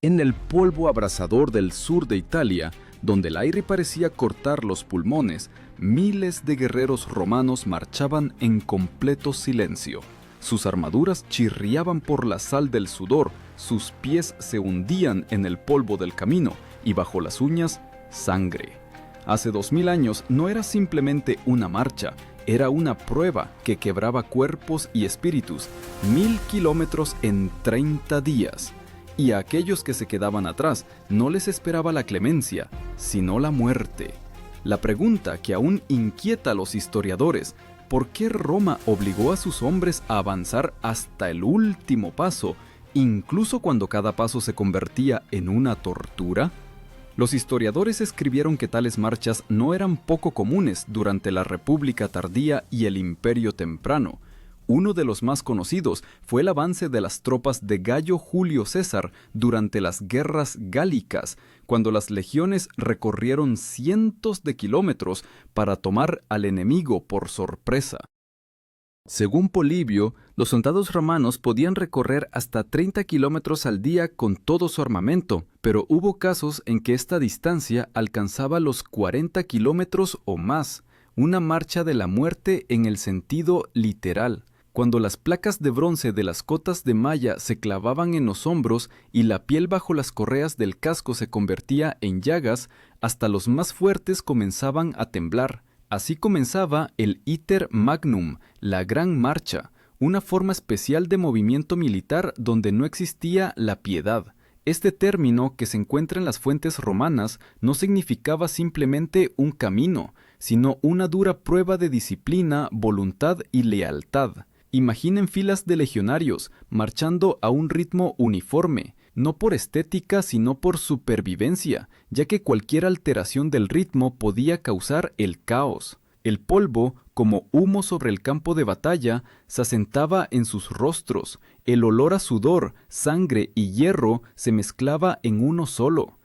En el polvo abrasador del sur de Italia, donde el aire parecía cortar los pulmones, miles de guerreros romanos marchaban en completo silencio. Sus armaduras chirriaban por la sal del sudor, sus pies se hundían en el polvo del camino y bajo las uñas, sangre. Hace 2000 años no era simplemente una marcha, era una prueba que quebraba cuerpos y espíritus, 1000 kilómetros en 30 días. Y a aquellos que se quedaban atrás no les esperaba la clemencia, sino la muerte. La pregunta que aún inquieta a los historiadores: ¿por qué Roma obligó a sus hombres a avanzar hasta el último paso, incluso cuando cada paso se convertía en una tortura? Los historiadores escribieron que tales marchas no eran poco comunes durante la República tardía y el Imperio temprano. Uno de los más conocidos fue el avance de las tropas de Gayo Julio César durante las guerras gálicas, cuando las legiones recorrieron cientos de kilómetros para tomar al enemigo por sorpresa. Según Polibio, los soldados romanos podían recorrer hasta 30 kilómetros al día con todo su armamento, pero hubo casos en que esta distancia alcanzaba los 40 kilómetros o más, una marcha de la muerte en el sentido literal. Cuando las placas de bronce de las cotas de malla se clavaban en los hombros y la piel bajo las correas del casco se convertía en llagas, hasta los más fuertes comenzaban a temblar. Así comenzaba el Iter Magnum, la Gran Marcha, una forma especial de movimiento militar donde no existía la piedad. Este término, que se encuentra en las fuentes romanas, no significaba simplemente un camino, sino una dura prueba de disciplina, voluntad y lealtad. Imaginen filas de legionarios marchando a un ritmo uniforme, no por estética sino por supervivencia, ya que cualquier alteración del ritmo podía causar el caos. El polvo, como humo sobre el campo de batalla, se asentaba en sus rostros. El olor a sudor, sangre y hierro se mezclaba en uno solo.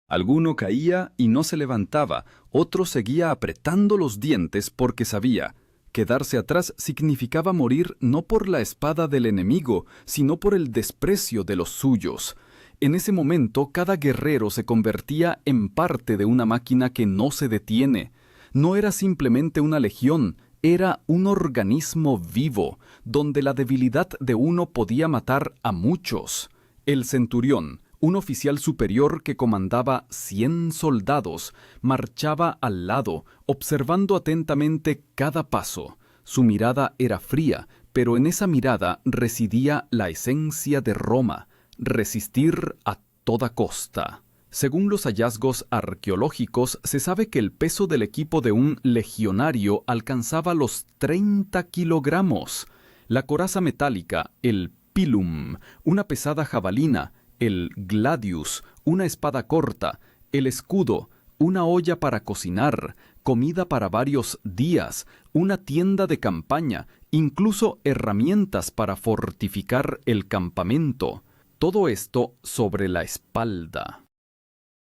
Alguno caía y no se levantaba, otro seguía apretando los dientes porque sabía: quedarse atrás significaba morir no por la espada del enemigo, sino por el desprecio de los suyos. En ese momento, cada guerrero se convertía en parte de una máquina que no se detiene. No era simplemente una legión, era un organismo vivo, donde la debilidad de uno podía matar a muchos. El centurión, un oficial superior que comandaba 100 soldados, marchaba al lado, observando atentamente cada paso. Su mirada era fría, pero en esa mirada residía la esencia de Roma: resistir a toda costa. Según los hallazgos arqueológicos, se sabe que el peso del equipo de un legionario alcanzaba los 30 kilogramos. La coraza metálica, el pilum, una pesada jabalina, el gladius, una espada corta, el escudo, una olla para cocinar, comida para varios días, una tienda de campaña, incluso herramientas para fortificar el campamento. Todo esto sobre la espalda.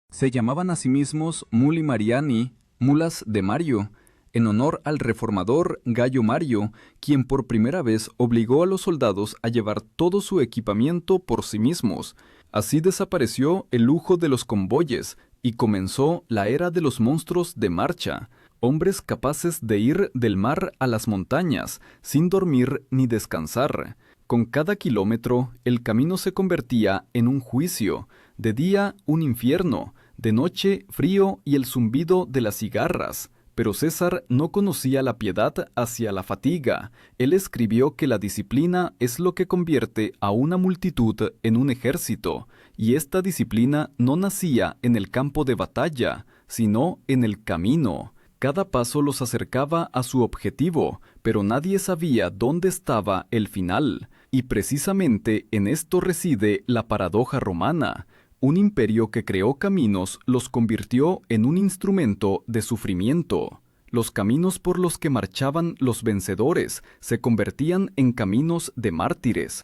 Se llamaban a sí mismos Muli Mariani, mulas de Mario, en honor al reformador Gayo Mario, quien por primera vez obligó a los soldados a llevar todo su equipamiento por sí mismos. Así desapareció el lujo de los convoyes y comenzó la era de los monstruos de marcha, hombres capaces de ir del mar a las montañas, sin dormir ni descansar. Con cada kilómetro, el camino se convertía en un juicio, de día un infierno, de noche frío y el zumbido de las cigarras. Pero César no conocía la piedad hacia la fatiga. Él escribió que la disciplina es lo que convierte a una multitud en un ejército, y esta disciplina no nacía en el campo de batalla, sino en el camino. Cada paso los acercaba a su objetivo, pero nadie sabía dónde estaba el final, y precisamente en esto reside la paradoja romana. Un imperio que creó caminos los convirtió en un instrumento de sufrimiento. Los caminos por los que marchaban los vencedores se convertían en caminos de mártires.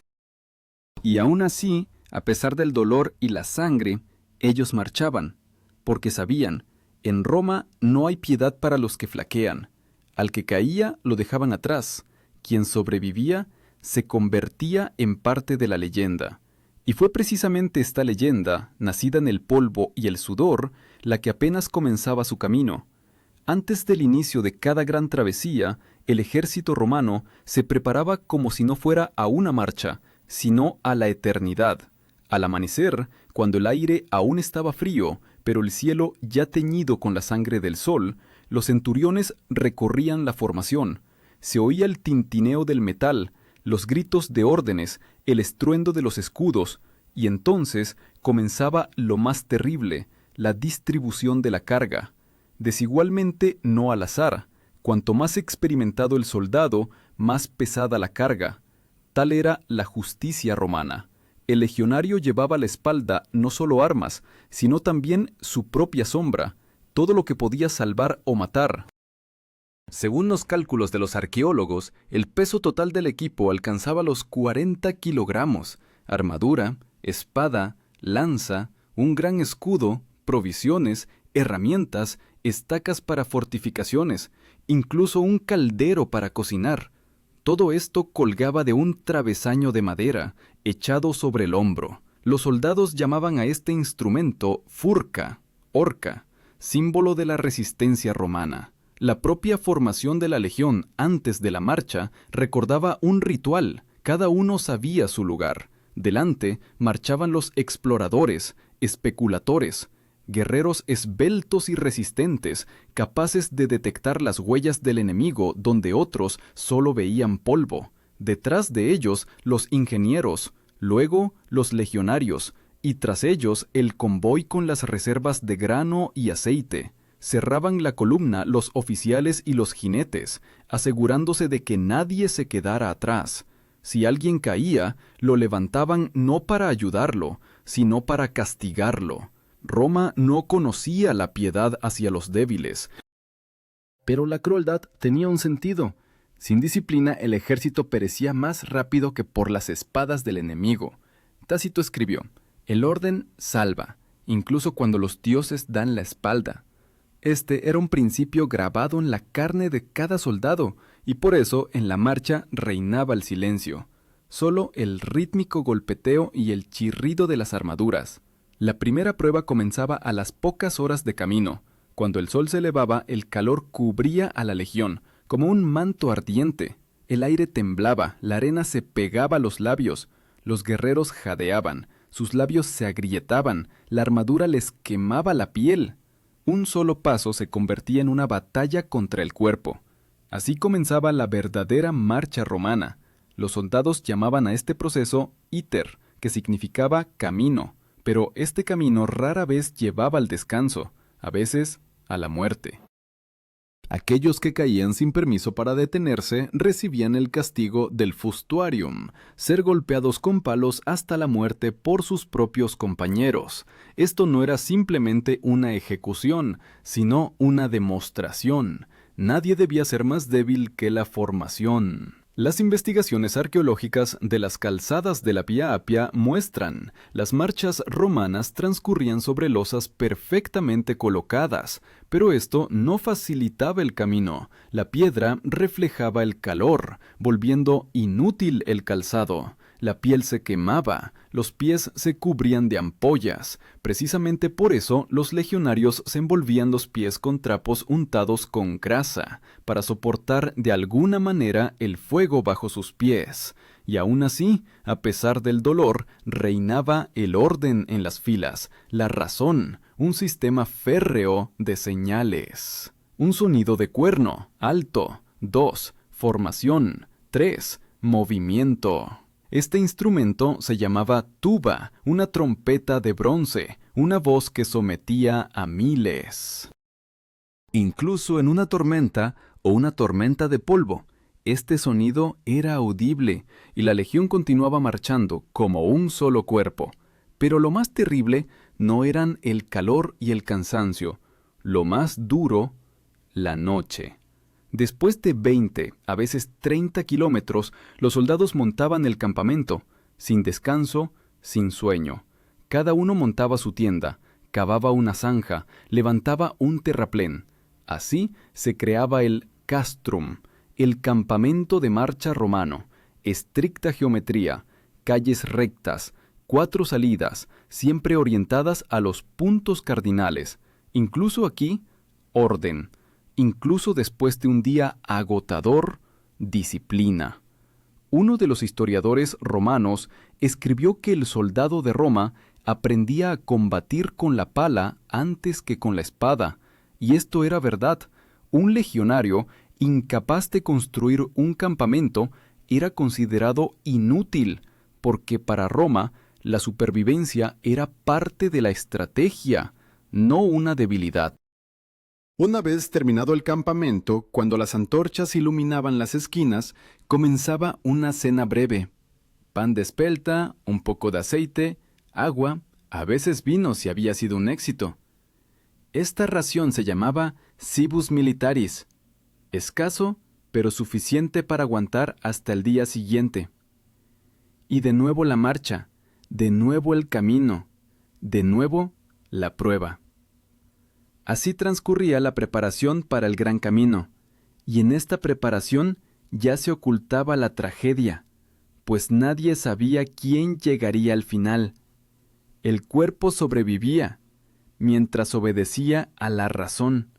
Y aún así, a pesar del dolor y la sangre, ellos marchaban, porque sabían: en Roma no hay piedad para los que flaquean. Al que caía lo dejaban atrás. Quien sobrevivía se convertía en parte de la leyenda. Y fue precisamente esta leyenda, nacida en el polvo y el sudor, la que apenas comenzaba su camino. Antes del inicio de cada gran travesía, el ejército romano se preparaba como si no fuera a una marcha, sino a la eternidad. Al amanecer, cuando el aire aún estaba frío, pero el cielo ya teñido con la sangre del sol, los centuriones recorrían la formación. Se oía el tintineo del metal, los gritos de órdenes, el estruendo de los escudos, y entonces comenzaba lo más terrible, la distribución de la carga. Desigualmente no al azar, cuanto más experimentado el soldado, más pesada la carga. Tal era la justicia romana. El legionario llevaba a la espalda no solo armas, sino también su propia sombra, todo lo que podía salvar o matar. Según los cálculos de los arqueólogos, el peso total del equipo alcanzaba los 40 kilogramos, armadura, espada, lanza, un gran escudo, provisiones, herramientas, estacas para fortificaciones, incluso un caldero para cocinar. Todo esto colgaba de un travesaño de madera, echado sobre el hombro. Los soldados llamaban a este instrumento furca, horca, símbolo de la resistencia romana. La propia formación de la legión antes de la marcha recordaba un ritual, cada uno sabía su lugar. Delante marchaban los exploradores, especuladores, guerreros esbeltos y resistentes, capaces de detectar las huellas del enemigo donde otros solo veían polvo. Detrás de ellos los ingenieros, luego los legionarios, y tras ellos el convoy con las reservas de grano y aceite. Cerraban la columna los oficiales y los jinetes, asegurándose de que nadie se quedara atrás. Si alguien caía, lo levantaban no para ayudarlo, sino para castigarlo. Roma no conocía la piedad hacia los débiles. Pero la crueldad tenía un sentido. Sin disciplina, el ejército perecía más rápido que por las espadas del enemigo. Tácito escribió: «El orden salva, incluso cuando los dioses dan la espalda». Este era un principio grabado en la carne de cada soldado, y por eso en la marcha reinaba el silencio, solo el rítmico golpeteo y el chirrido de las armaduras. La primera prueba comenzaba a las pocas horas de camino. Cuando el sol se elevaba, el calor cubría a la legión, como un manto ardiente. El aire temblaba, la arena se pegaba a los labios, los guerreros jadeaban, sus labios se agrietaban, la armadura les quemaba la piel. Un solo paso se convertía en una batalla contra el cuerpo. Así comenzaba la verdadera marcha romana. Los soldados llamaban a este proceso iter, que significaba camino, pero este camino rara vez llevaba al descanso, a veces a la muerte. Aquellos que caían sin permiso para detenerse recibían el castigo del fustuarium, ser golpeados con palos hasta la muerte por sus propios compañeros. Esto no era simplemente una ejecución, sino una demostración. Nadie debía ser más débil que la formación. Las investigaciones arqueológicas de las calzadas de la Vía Apia muestran, las marchas romanas transcurrían sobre losas perfectamente colocadas, pero esto no facilitaba el camino. La piedra reflejaba el calor, volviendo inútil el calzado. La piel se quemaba, los pies se cubrían de ampollas. Precisamente por eso los legionarios se envolvían los pies con trapos untados con grasa, para soportar de alguna manera el fuego bajo sus pies. Y aún así, a pesar del dolor, reinaba el orden en las filas, la razón, un sistema férreo de señales. Un sonido de cuerno, alto. 2. Formación. 3. Movimiento. Este instrumento se llamaba tuba, una trompeta de bronce, una voz que sometía a miles. Incluso en una tormenta o una tormenta de polvo, este sonido era audible y la legión continuaba marchando como un solo cuerpo. Pero lo más terrible no eran el calor y el cansancio, lo más duro, la noche. Después de 20, a veces 30 kilómetros, los soldados montaban el campamento, sin descanso, sin sueño. Cada uno montaba su tienda, cavaba una zanja, levantaba un terraplén. Así se creaba el castrum, el campamento de marcha romano, estricta geometría, calles rectas, 4 salidas, siempre orientadas a los puntos cardinales. Incluso aquí, orden. Incluso después de un día agotador, disciplina. Uno de los historiadores romanos escribió que el soldado de Roma aprendía a combatir con la pala antes que con la espada, y esto era verdad. Un legionario incapaz de construir un campamento era considerado inútil, porque para Roma la supervivencia era parte de la estrategia, no una debilidad. Una vez terminado el campamento, cuando las antorchas iluminaban las esquinas, comenzaba una cena breve. Pan de espelta, un poco de aceite, agua, a veces vino si había sido un éxito. Esta ración se llamaba cibus militaris, escaso, pero suficiente para aguantar hasta el día siguiente. Y de nuevo la marcha, de nuevo el camino, de nuevo la prueba. Así transcurría la preparación para el gran camino, y en esta preparación ya se ocultaba la tragedia, pues nadie sabía quién llegaría al final. El cuerpo sobrevivía, mientras obedecía a la razón,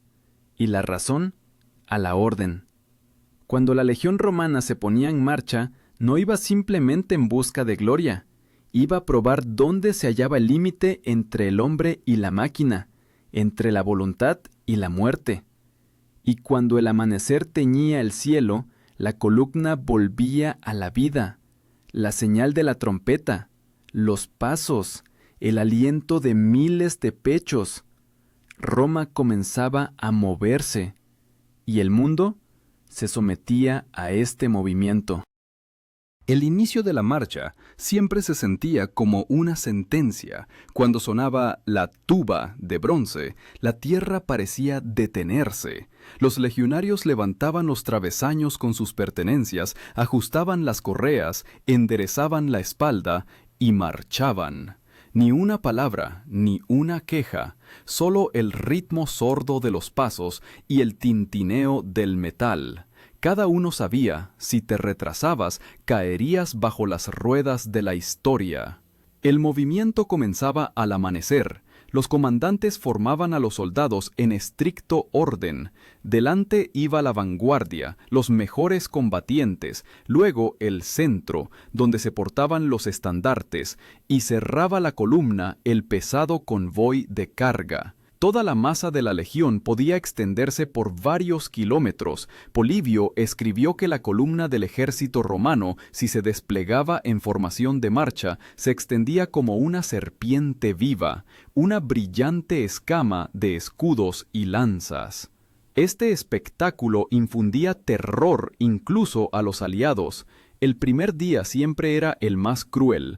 y la razón a la orden. Cuando la legión romana se ponía en marcha, no iba simplemente en busca de gloria, iba a probar dónde se hallaba el límite entre el hombre y la máquina, entre la voluntad y la muerte. Y cuando el amanecer teñía el cielo, la columna volvía a la vida, la señal de la trompeta, los pasos, el aliento de miles de pechos. Roma comenzaba a moverse, y el mundo se sometía a este movimiento. El inicio de la marcha siempre se sentía como una sentencia. Cuando sonaba la tuba de bronce, la tierra parecía detenerse. Los legionarios levantaban los travesaños con sus pertenencias, ajustaban las correas, enderezaban la espalda y marchaban. Ni una palabra, ni una queja, solo el ritmo sordo de los pasos y el tintineo del metal. Cada uno sabía, si te retrasabas, caerías bajo las ruedas de la historia. El movimiento comenzaba al amanecer. Los comandantes formaban a los soldados en estricto orden. Delante iba la vanguardia, los mejores combatientes, luego el centro, donde se portaban los estandartes, y cerraba la columna el pesado convoy de carga. Toda la masa de la legión podía extenderse por varios kilómetros. Polibio escribió que la columna del ejército romano, si se desplegaba en formación de marcha, se extendía como una serpiente viva, una brillante escama de escudos y lanzas. Este espectáculo infundía terror incluso a los aliados. El primer día siempre era el más cruel.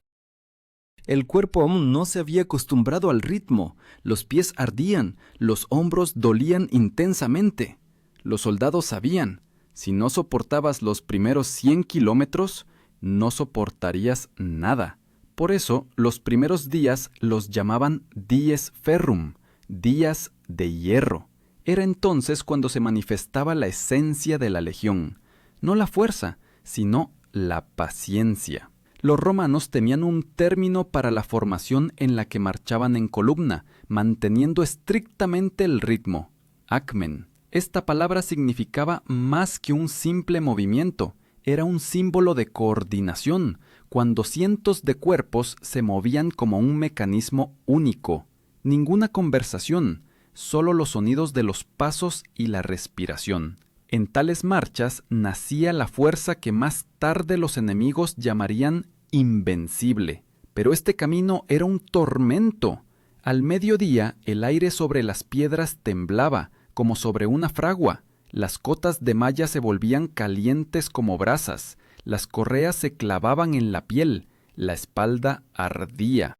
El cuerpo aún no se había acostumbrado al ritmo, los pies ardían, los hombros dolían intensamente. Los soldados sabían, si no soportabas los primeros 100 kilómetros, no soportarías nada. Por eso, los primeros días los llamaban dies ferrum, días de hierro. Era entonces cuando se manifestaba la esencia de la legión, no la fuerza, sino la paciencia. Los romanos tenían un término para la formación en la que marchaban en columna, manteniendo estrictamente el ritmo, acmen. Esta palabra significaba más que un simple movimiento, era un símbolo de coordinación, cuando cientos de cuerpos se movían como un mecanismo único. Ninguna conversación, solo los sonidos de los pasos y la respiración. En tales marchas nacía la fuerza que más tarde los enemigos llamarían invencible. Pero este camino era un tormento. Al mediodía, el aire sobre las piedras temblaba, como sobre una fragua. Las cotas de malla se volvían calientes como brasas. Las correas se clavaban en la piel. La espalda ardía.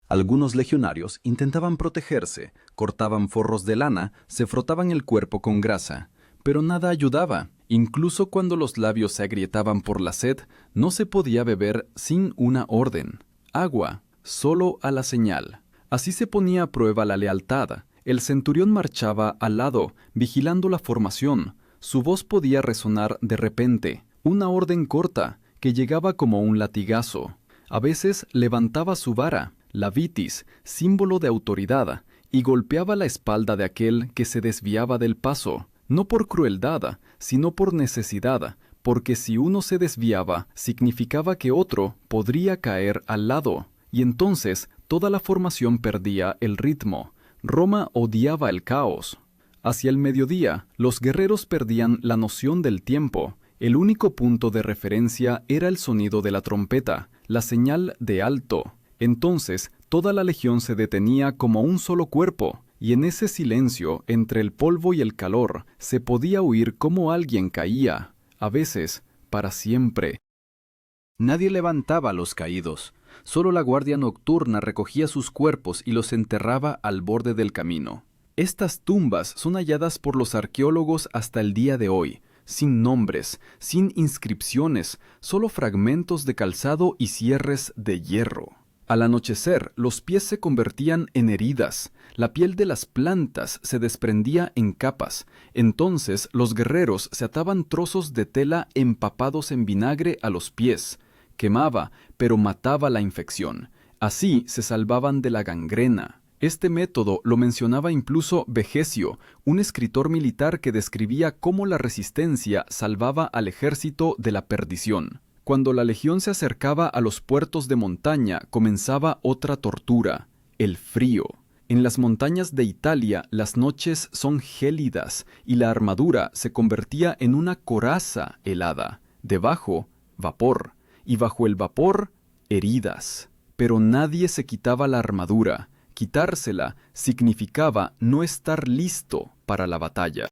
Algunos legionarios intentaban protegerse, cortaban forros de lana, se frotaban el cuerpo con grasa. Pero nada ayudaba. Incluso cuando los labios se agrietaban por la sed, no se podía beber sin una orden. Agua, solo a la señal. Así se ponía a prueba la lealtad. El centurión marchaba al lado, vigilando la formación. Su voz podía resonar de repente, una orden corta, que llegaba como un latigazo. A veces levantaba su vara, la vitis, símbolo de autoridad, y golpeaba la espalda de aquel que se desviaba del paso, no por crueldad, sino por necesidad, porque si uno se desviaba, significaba que otro podría caer al lado, y entonces toda la formación perdía el ritmo. Roma odiaba el caos. Hacia el mediodía, los guerreros perdían la noción del tiempo. El único punto de referencia era el sonido de la trompeta, la señal de alto. Entonces, toda la legión se detenía como un solo cuerpo, y en ese silencio, entre el polvo y el calor, se podía oír cómo alguien caía, a veces, para siempre. Nadie levantaba a los caídos. Solo la guardia nocturna recogía sus cuerpos y los enterraba al borde del camino. Estas tumbas son halladas por los arqueólogos hasta el día de hoy, sin nombres, sin inscripciones, solo fragmentos de calzado y cierres de hierro. Al anochecer, los pies se convertían en heridas, la piel de las plantas se desprendía en capas. Entonces los guerreros se ataban trozos de tela empapados en vinagre a los pies. Quemaba, pero mataba la infección. Así se salvaban de la gangrena. Este método lo mencionaba incluso Vegecio, un escritor militar que describía cómo la resistencia salvaba al ejército de la perdición. Cuando la legión se acercaba a los puertos de montaña, comenzaba otra tortura, el frío. En las montañas de Italia, las noches son gélidas y la armadura se convertía en una coraza helada. Debajo, vapor, y bajo el vapor, heridas. Pero nadie se quitaba la armadura. Quitársela significaba no estar listo para la batalla.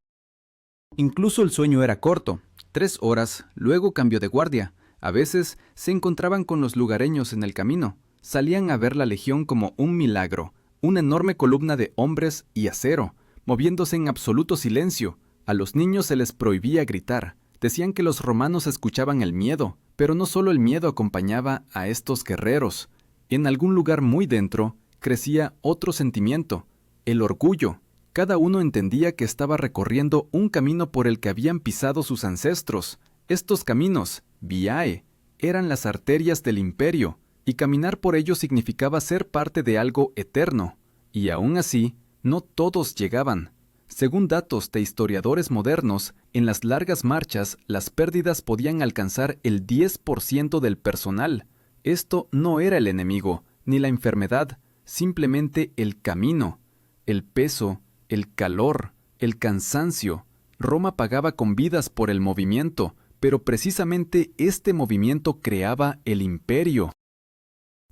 Incluso el sueño era corto, 3 horas, luego cambio de guardia. A veces se encontraban con los lugareños en el camino. Salían a ver la legión como un milagro, una enorme columna de hombres y acero, moviéndose en absoluto silencio. A los niños se les prohibía gritar. Decían que los romanos escuchaban el miedo, pero no solo el miedo acompañaba a estos guerreros. En algún lugar muy dentro, crecía otro sentimiento, el orgullo. Cada uno entendía que estaba recorriendo un camino por el que habían pisado sus ancestros. Estos caminos, viae, eran las arterias del imperio, y caminar por ellos significaba ser parte de algo eterno. Y aún así, no todos llegaban. Según datos de historiadores modernos, en las largas marchas las pérdidas podían alcanzar el 10% del personal. Esto no era el enemigo, ni la enfermedad, simplemente el camino, el peso, el calor, el cansancio. Roma pagaba con vidas por el movimiento, pero precisamente este movimiento creaba el imperio.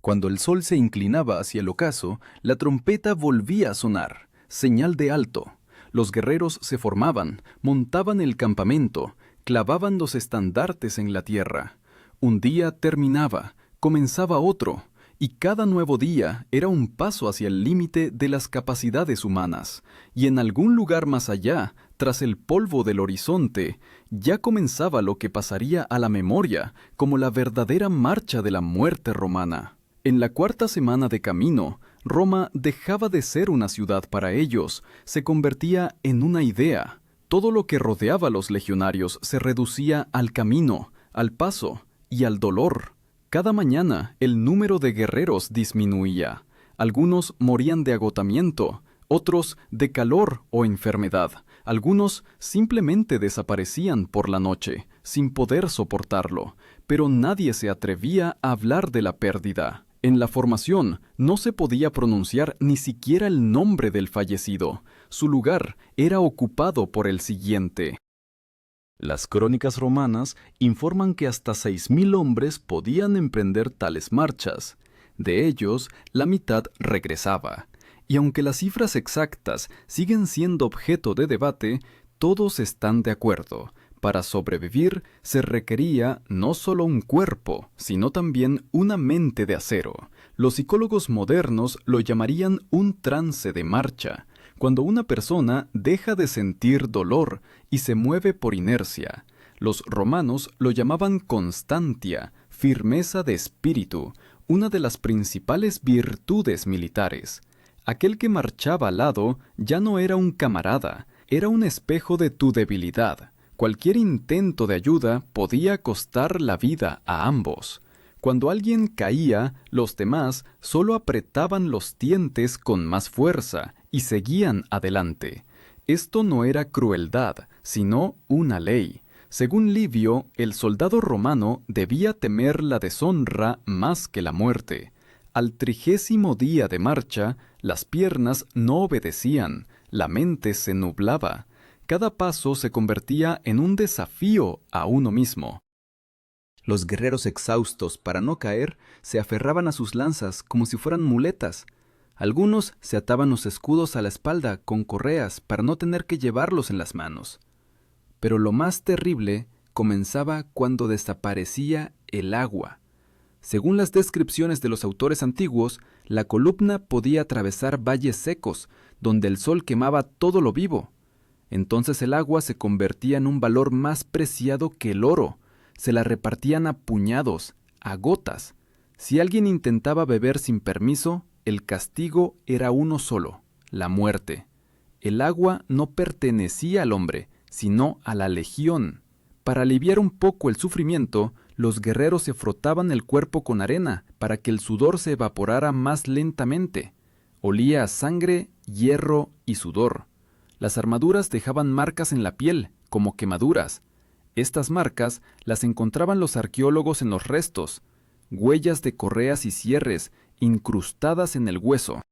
Cuando el sol se inclinaba hacia el ocaso, la trompeta volvía a sonar, señal de alto. Los guerreros se formaban, montaban el campamento, clavaban los estandartes en la tierra. Un día terminaba, comenzaba otro, y cada nuevo día era un paso hacia el límite de las capacidades humanas, y en algún lugar más allá, tras el polvo del horizonte, ya comenzaba lo que pasaría a la memoria como la verdadera marcha de la muerte romana. En la 4ª semana de camino, Roma dejaba de ser una ciudad para ellos, se convertía en una idea. Todo lo que rodeaba a los legionarios se reducía al camino, al paso y al dolor. Cada mañana el número de guerreros disminuía. Algunos morían de agotamiento, otros de calor o enfermedad. Algunos simplemente desaparecían por la noche, sin poder soportarlo, pero nadie se atrevía a hablar de la pérdida. En la formación no se podía pronunciar ni siquiera el nombre del fallecido. Su lugar era ocupado por el siguiente. Las crónicas romanas informan que hasta 6.000 hombres podían emprender tales marchas. De ellos, la mitad regresaba. Y aunque las cifras exactas siguen siendo objeto de debate, todos están de acuerdo. Para sobrevivir se requería no solo un cuerpo, sino también una mente de acero. Los psicólogos modernos lo llamarían un trance de marcha, cuando una persona deja de sentir dolor y se mueve por inercia. Los romanos lo llamaban constantia, firmeza de espíritu, una de las principales virtudes militares. Aquel que marchaba al lado ya no era un camarada, era un espejo de tu debilidad. Cualquier intento de ayuda podía costar la vida a ambos. Cuando alguien caía, los demás solo apretaban los dientes con más fuerza y seguían adelante. Esto no era crueldad, sino una ley. Según Livio, el soldado romano debía temer la deshonra más que la muerte. Al 30º día de marcha, las piernas no obedecían, la mente se nublaba. Cada paso se convertía en un desafío a uno mismo. Los guerreros exhaustos, para no caer, se aferraban a sus lanzas como si fueran muletas. Algunos se ataban los escudos a la espalda con correas para no tener que llevarlos en las manos. Pero lo más terrible comenzaba cuando desaparecía el agua. Según las descripciones de los autores antiguos, la columna podía atravesar valles secos, donde el sol quemaba todo lo vivo. Entonces el agua se convertía en un valor más preciado que el oro. Se la repartían a puñados, a gotas. Si alguien intentaba beber sin permiso, el castigo era uno solo, la muerte. El agua no pertenecía al hombre, sino a la legión. Para aliviar un poco el sufrimiento, los guerreros se frotaban el cuerpo con arena para que el sudor se evaporara más lentamente. Olía a sangre, hierro y sudor. Las armaduras dejaban marcas en la piel, como quemaduras. Estas marcas las encontraban los arqueólogos en los restos, huellas de correas y cierres incrustadas en el hueso.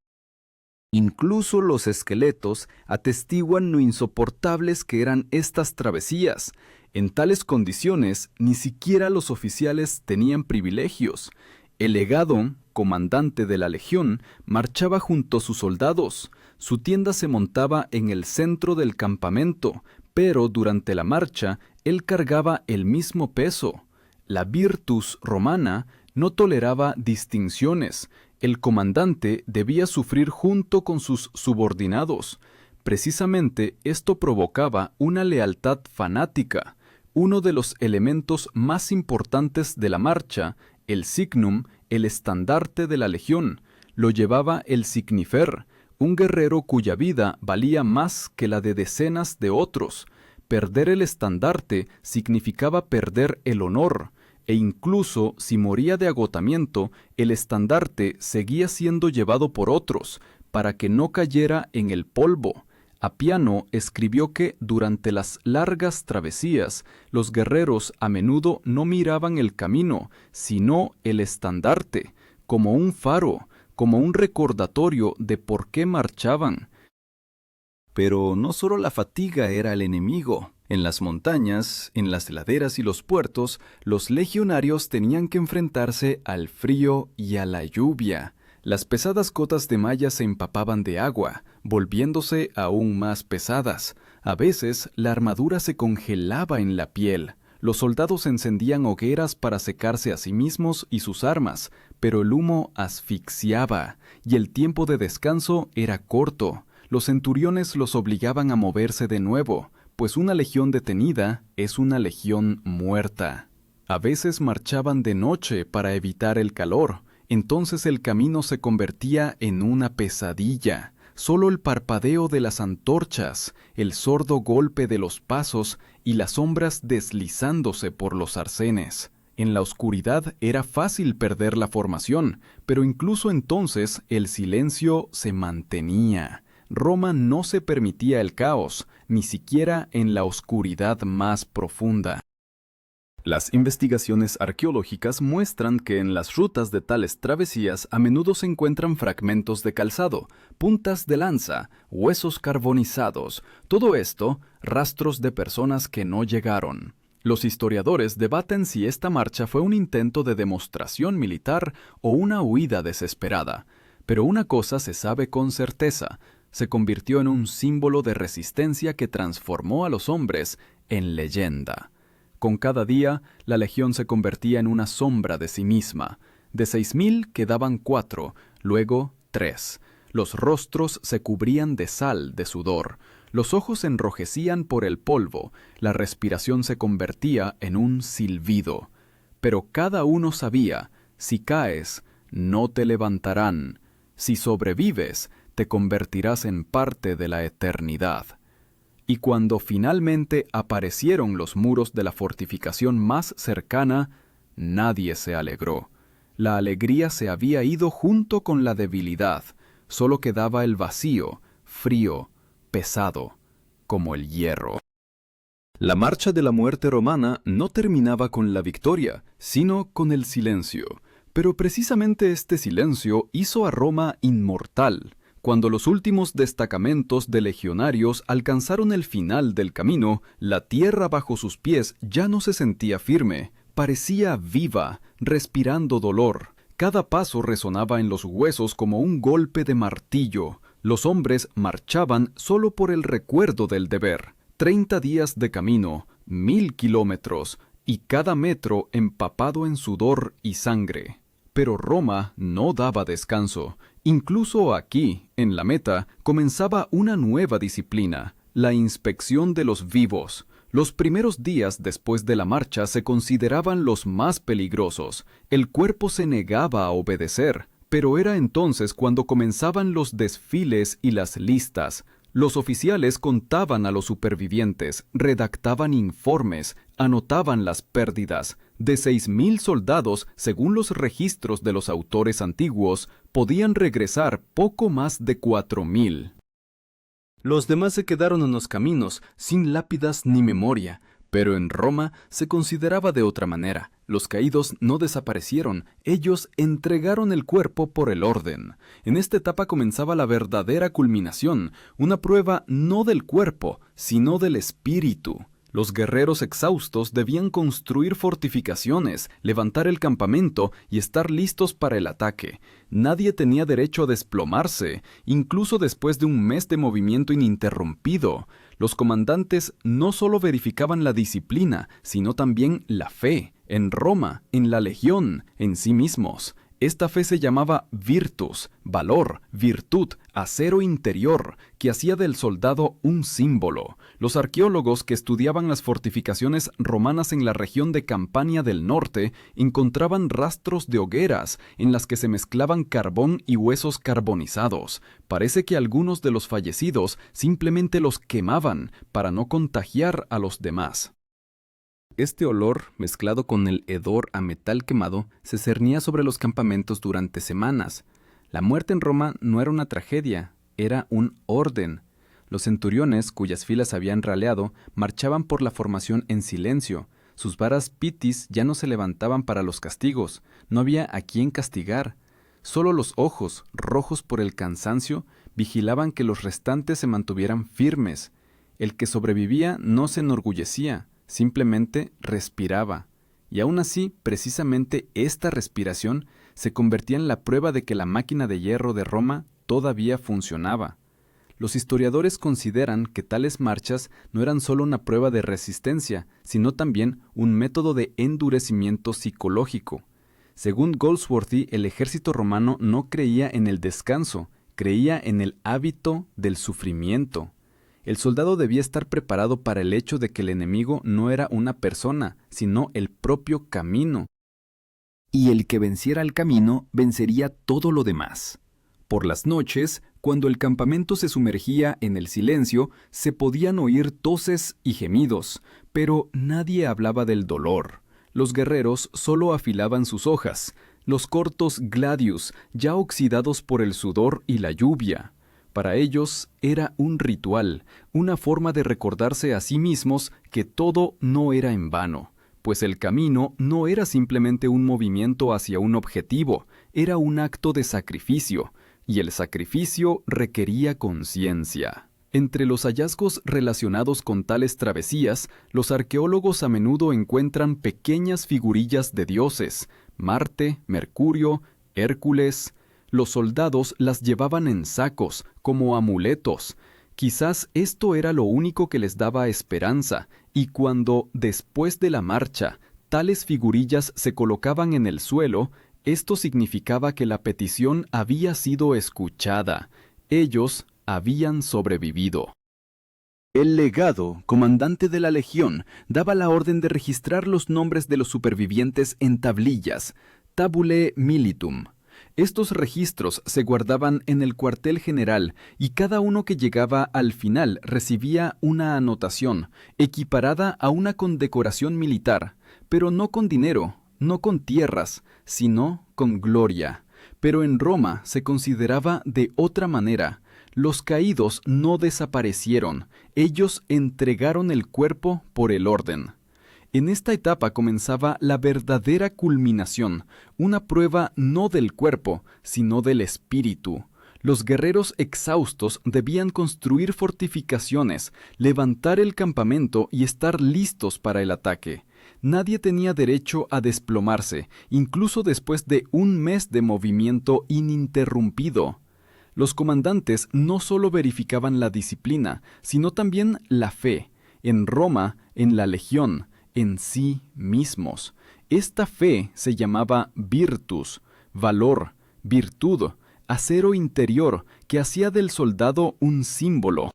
Incluso los esqueletos atestiguan lo insoportables que eran estas travesías. En tales condiciones, ni siquiera los oficiales tenían privilegios. El legado, comandante de la legión, marchaba junto a sus soldados. Su tienda se montaba en el centro del campamento, pero durante la marcha él cargaba el mismo peso. La virtus romana no toleraba distinciones. El comandante debía sufrir junto con sus subordinados. Precisamente esto provocaba una lealtad fanática. Uno de los elementos más importantes de la marcha, el signum, el estandarte de la legión, lo llevaba el signifer, un guerrero cuya vida valía más que la de decenas de otros. Perder el estandarte significaba perder el honor, e incluso si moría de agotamiento, el estandarte seguía siendo llevado por otros, para que no cayera en el polvo. Apiano escribió que durante las largas travesías, los guerreros a menudo no miraban el camino, sino el estandarte, como un faro, como un recordatorio de por qué marchaban. Pero no solo la fatiga era el enemigo. En las montañas, en las laderas y los puertos, los legionarios tenían que enfrentarse al frío y a la lluvia. Las pesadas cotas de malla se empapaban de agua, volviéndose aún más pesadas. A veces, la armadura se congelaba en la piel. Los soldados encendían hogueras para secarse a sí mismos y sus armas, pero el humo asfixiaba, y el tiempo de descanso era corto. Los centuriones los obligaban a moverse de nuevo, pues una legión detenida es una legión muerta. A veces marchaban de noche para evitar el calor. Entonces el camino se convertía en una pesadilla. Solo el parpadeo de las antorchas, el sordo golpe de los pasos y las sombras deslizándose por los arcenes. En la oscuridad era fácil perder la formación, pero incluso entonces el silencio se mantenía. Roma no se permitía el caos, ni siquiera en la oscuridad más profunda. Las investigaciones arqueológicas muestran que en las rutas de tales travesías a menudo se encuentran fragmentos de calzado, puntas de lanza, huesos carbonizados, todo esto, rastros de personas que no llegaron. Los historiadores debaten si esta marcha fue un intento de demostración militar o una huida desesperada, pero una cosa se sabe con certeza: se convirtió en un símbolo de resistencia que transformó a los hombres en leyenda. Con cada día, la legión se convertía en una sombra de sí misma. De 6.000 quedaban 4, luego 3. Los rostros se cubrían de sal, de sudor. Los ojos se enrojecían por el polvo. La respiración se convertía en un silbido. Pero cada uno sabía: si caes, no te levantarán. Si sobrevives, te convertirás en parte de la eternidad. Y cuando finalmente aparecieron los muros de la fortificación más cercana, nadie se alegró. La alegría se había ido junto con la debilidad. Solo quedaba el vacío, frío, pesado, como el hierro. La marcha de la muerte romana no terminaba con la victoria, sino con el silencio. Pero precisamente este silencio hizo a Roma inmortal. Cuando los últimos destacamentos de legionarios alcanzaron el final del camino, la tierra bajo sus pies ya no se sentía firme, parecía viva, respirando dolor. Cada paso resonaba en los huesos como un golpe de martillo. Los hombres marchaban solo por el recuerdo del deber. 30 días de camino, 1000 kilómetros, y cada metro empapado en sudor y sangre. Pero Roma no daba descanso. Incluso aquí, en la meta, comenzaba una nueva disciplina, la inspección de los vivos. Los primeros días después de la marcha se consideraban los más peligrosos. El cuerpo se negaba a obedecer, pero era entonces cuando comenzaban los desfiles y las listas. Los oficiales contaban a los supervivientes, redactaban informes, anotaban las pérdidas. De 6.000 soldados, según los registros de los autores antiguos, podían regresar poco más de 4.000. Los demás se quedaron en los caminos, sin lápidas ni memoria. Pero en Roma se consideraba de otra manera. Los caídos no desaparecieron, ellos entregaron el cuerpo por el orden. En esta etapa comenzaba la verdadera culminación, una prueba no del cuerpo, sino del espíritu. Los guerreros exhaustos debían construir fortificaciones, levantar el campamento y estar listos para el ataque. Nadie tenía derecho a desplomarse, incluso después de un mes de movimiento ininterrumpido. Los comandantes no solo verificaban la disciplina, sino también la fe, en Roma, en la legión, en sí mismos. Esta fe se llamaba virtus, valor, virtud, acero interior, que hacía del soldado un símbolo. Los arqueólogos que estudiaban las fortificaciones romanas en la región de Campania del norte encontraban rastros de hogueras en las que se mezclaban carbón y huesos carbonizados. Parece que algunos de los fallecidos simplemente los quemaban para no contagiar a los demás. Este olor, mezclado con el hedor a metal quemado, se cernía sobre los campamentos durante semanas. La muerte en Roma no era una tragedia, era un orden. Los centuriones, cuyas filas habían raleado, marchaban por la formación en silencio. Sus varas pitis ya no se levantaban para los castigos, no había a quién castigar. Solo los ojos, rojos por el cansancio, vigilaban que los restantes se mantuvieran firmes. El que sobrevivía no se enorgullecía, simplemente respiraba. Y aún así, precisamente esta respiración se convertía en la prueba de que la máquina de hierro de Roma todavía funcionaba. Los historiadores consideran que tales marchas no eran solo una prueba de resistencia, sino también un método de endurecimiento psicológico. Según Goldsworthy, el ejército romano no creía en el descanso, creía en el hábito del sufrimiento. El soldado debía estar preparado para el hecho de que el enemigo no era una persona, sino el propio camino. Y el que venciera el camino, vencería todo lo demás. Por las noches, cuando el campamento se sumergía en el silencio, se podían oír toses y gemidos, pero nadie hablaba del dolor. Los guerreros solo afilaban sus hojas, los cortos gladius, ya oxidados por el sudor y la lluvia. Para ellos era un ritual, una forma de recordarse a sí mismos que todo no era en vano, pues el camino no era simplemente un movimiento hacia un objetivo, era un acto de sacrificio, y el sacrificio requería conciencia. Entre los hallazgos relacionados con tales travesías, los arqueólogos a menudo encuentran pequeñas figurillas de dioses, Marte, Mercurio, Hércules. Los soldados las llevaban en sacos, como amuletos. Quizás esto era lo único que les daba esperanza, y cuando, después de la marcha, tales figurillas se colocaban en el suelo, esto significaba que la petición había sido escuchada. Ellos habían sobrevivido. El legado, comandante de la legión, daba la orden de registrar los nombres de los supervivientes en tablillas, tabulae militum. Estos registros se guardaban en el cuartel general y cada uno que llegaba al final recibía una anotación, equiparada a una condecoración militar, pero no con dinero, no con tierras, sino con gloria. Pero en Roma se consideraba de otra manera. Los caídos no desaparecieron, ellos entregaron el cuerpo por el orden. En esta etapa comenzaba la verdadera culminación, una prueba no del cuerpo, sino del espíritu. Los guerreros exhaustos debían construir fortificaciones, levantar el campamento y estar listos para el ataque. Nadie tenía derecho a desplomarse, incluso después de un mes de movimiento ininterrumpido. Los comandantes no solo verificaban la disciplina, sino también la fe, en Roma, en la legión, en sí mismos. Esta fe se llamaba virtus, valor, virtud, acero interior que hacía del soldado un símbolo.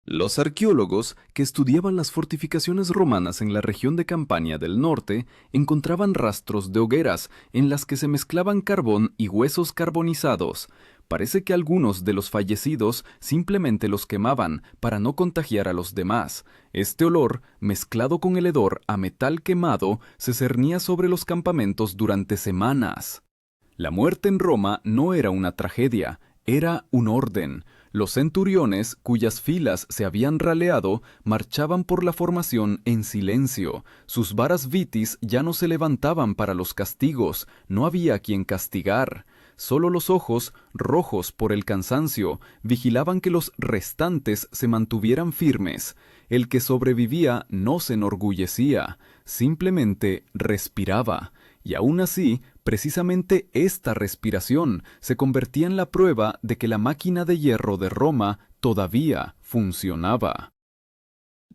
Los arqueólogos que estudiaban las fortificaciones romanas en la región de Campania del norte encontraban rastros de hogueras en las que se mezclaban carbón y huesos carbonizados. Parece que algunos de los fallecidos simplemente los quemaban para no contagiar a los demás. Este olor, mezclado con el hedor a metal quemado, se cernía sobre los campamentos durante semanas. La muerte en Roma no era una tragedia, era un orden. Los centuriones, cuyas filas se habían raleado, marchaban por la formación en silencio. Sus varas vitis ya no se levantaban para los castigos, no había quien castigar. Solo los ojos, rojos por el cansancio, vigilaban que los restantes se mantuvieran firmes. El que sobrevivía no se enorgullecía, simplemente respiraba. Y aún así, precisamente esta respiración se convertía en la prueba de que la máquina de hierro de Roma todavía funcionaba.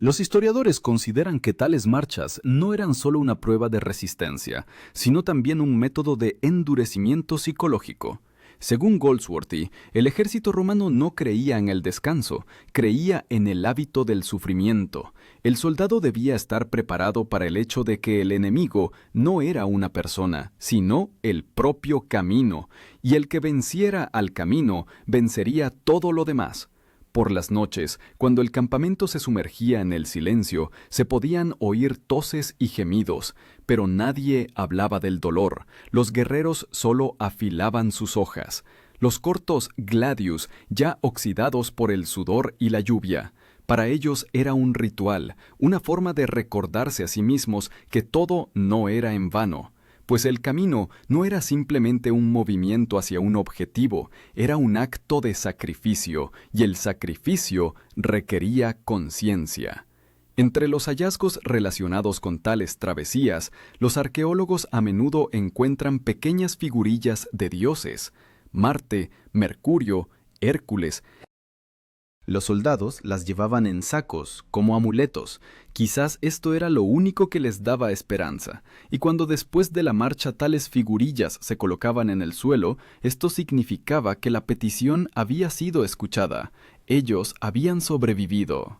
Los historiadores consideran que tales marchas no eran solo una prueba de resistencia, sino también un método de endurecimiento psicológico. Según Goldsworthy, el ejército romano no creía en el descanso, creía en el hábito del sufrimiento. El soldado debía estar preparado para el hecho de que el enemigo no era una persona, sino el propio camino, y el que venciera al camino vencería todo lo demás. Por las noches, cuando el campamento se sumergía en el silencio, se podían oír toses y gemidos, pero nadie hablaba del dolor. Los guerreros solo afilaban sus hojas. Los cortos gladius, ya oxidados por el sudor y la lluvia. Para ellos era un ritual, una forma de recordarse a sí mismos que todo no era en vano. Pues el camino no era simplemente un movimiento hacia un objetivo, era un acto de sacrificio, y el sacrificio requería conciencia. Entre los hallazgos relacionados con tales travesías, los arqueólogos a menudo encuentran pequeñas figurillas de dioses: Marte, Mercurio, Hércules. Los soldados las llevaban en sacos, como amuletos. Quizás esto era lo único que les daba esperanza, y cuando después de la marcha tales figurillas se colocaban en el suelo, esto significaba que la petición había sido escuchada. Ellos habían sobrevivido.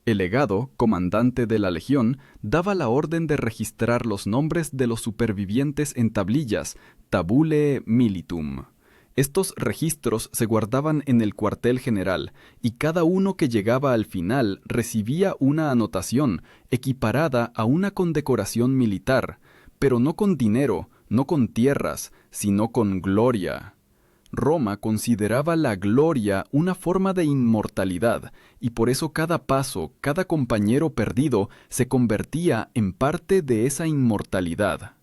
El legado, comandante de la legión, daba la orden de registrar los nombres de los supervivientes en tablillas, tabulae militum. Estos registros se guardaban en el cuartel general, y cada uno que llegaba al final recibía una anotación equiparada a una condecoración militar, pero no con dinero, no con tierras, sino con gloria. Roma consideraba la gloria una forma de inmortalidad, y por eso cada paso, cada compañero perdido, se convertía en parte de esa inmortalidad.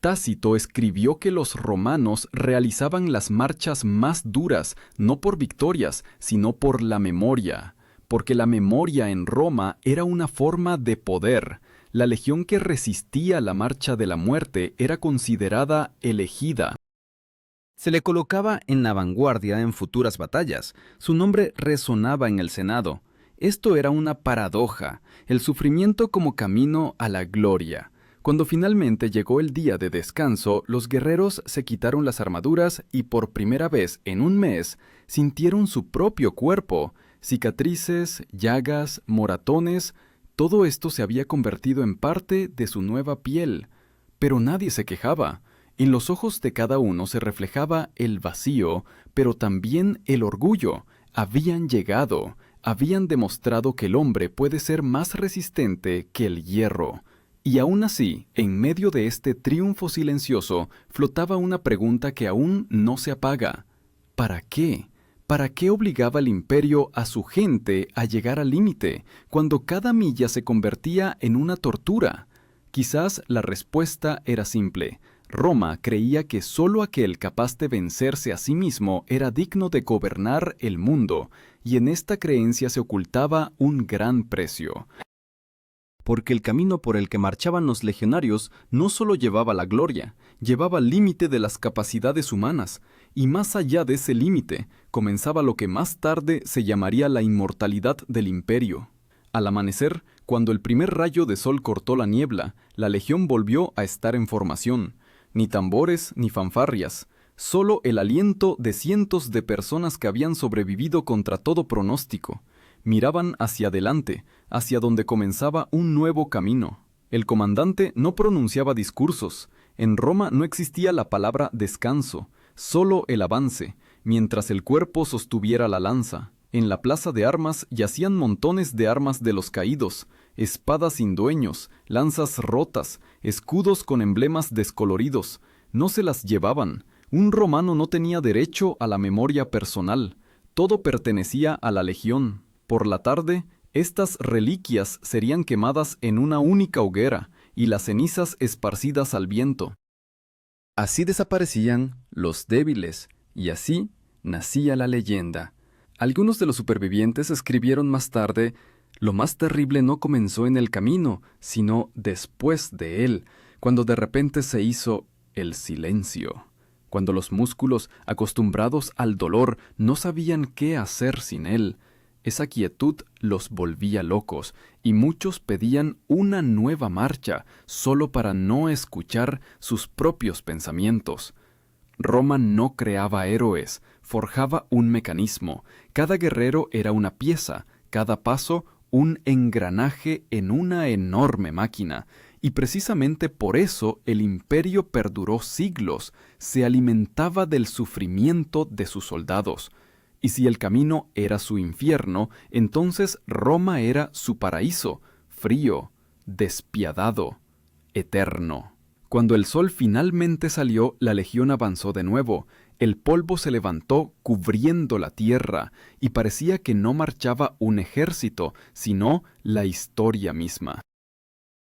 Tácito escribió que los romanos realizaban las marchas más duras, no por victorias, sino por la memoria, porque la memoria en Roma era una forma de poder. La legión que resistía la marcha de la muerte era considerada elegida. Se le colocaba en la vanguardia en futuras batallas. Su nombre resonaba en el Senado. Esto era una paradoja, el sufrimiento como camino a la gloria. Cuando finalmente llegó el día de descanso, los guerreros se quitaron las armaduras y por primera vez en un mes sintieron su propio cuerpo. Cicatrices, llagas, moratones, todo esto se había convertido en parte de su nueva piel. Pero nadie se quejaba. En los ojos de cada uno se reflejaba el vacío, pero también el orgullo. Habían llegado, habían demostrado que el hombre puede ser más resistente que el hierro. Y aún así, en medio de este triunfo silencioso, flotaba una pregunta que aún no se apaga. ¿Para qué? ¿Para qué obligaba el imperio a su gente a llegar al límite, cuando cada milla se convertía en una tortura? Quizás la respuesta era simple. Roma creía que solo aquel capaz de vencerse a sí mismo era digno de gobernar el mundo, y en esta creencia se ocultaba un gran precio. Porque el camino por el que marchaban los legionarios no solo llevaba la gloria, llevaba al límite de las capacidades humanas, y más allá de ese límite comenzaba lo que más tarde se llamaría la inmortalidad del imperio. Al amanecer, cuando el primer rayo de sol cortó la niebla, la legión volvió a estar en formación. Ni tambores ni fanfarrias, solo el aliento de cientos de personas que habían sobrevivido contra todo pronóstico. Miraban hacia adelante, hacia donde comenzaba un nuevo camino. El comandante no pronunciaba discursos. En Roma no existía la palabra descanso, solo el avance, mientras el cuerpo sostuviera la lanza. En la plaza de armas yacían montones de armas de los caídos, espadas sin dueños, lanzas rotas, escudos con emblemas descoloridos. No se las llevaban. Un romano no tenía derecho a la memoria personal. Todo pertenecía a la legión. Por la tarde, estas reliquias serían quemadas en una única hoguera y las cenizas esparcidas al viento. Así desaparecían los débiles y así nacía la leyenda. Algunos de los supervivientes escribieron más tarde: lo más terrible no comenzó en el camino, sino después de él, cuando de repente se hizo el silencio, cuando los músculos, acostumbrados al dolor, no sabían qué hacer sin él. Esa quietud los volvía locos, y muchos pedían una nueva marcha, solo para no escuchar sus propios pensamientos. Roma no creaba héroes, forjaba un mecanismo. Cada guerrero era una pieza, cada paso un engranaje en una enorme máquina. Y precisamente por eso el imperio perduró siglos, se alimentaba del sufrimiento de sus soldados. Y si el camino era su infierno, entonces Roma era su paraíso, frío, despiadado, eterno. Cuando el sol finalmente salió, la legión avanzó de nuevo. El polvo se levantó cubriendo la tierra, y parecía que no marchaba un ejército, sino la historia misma.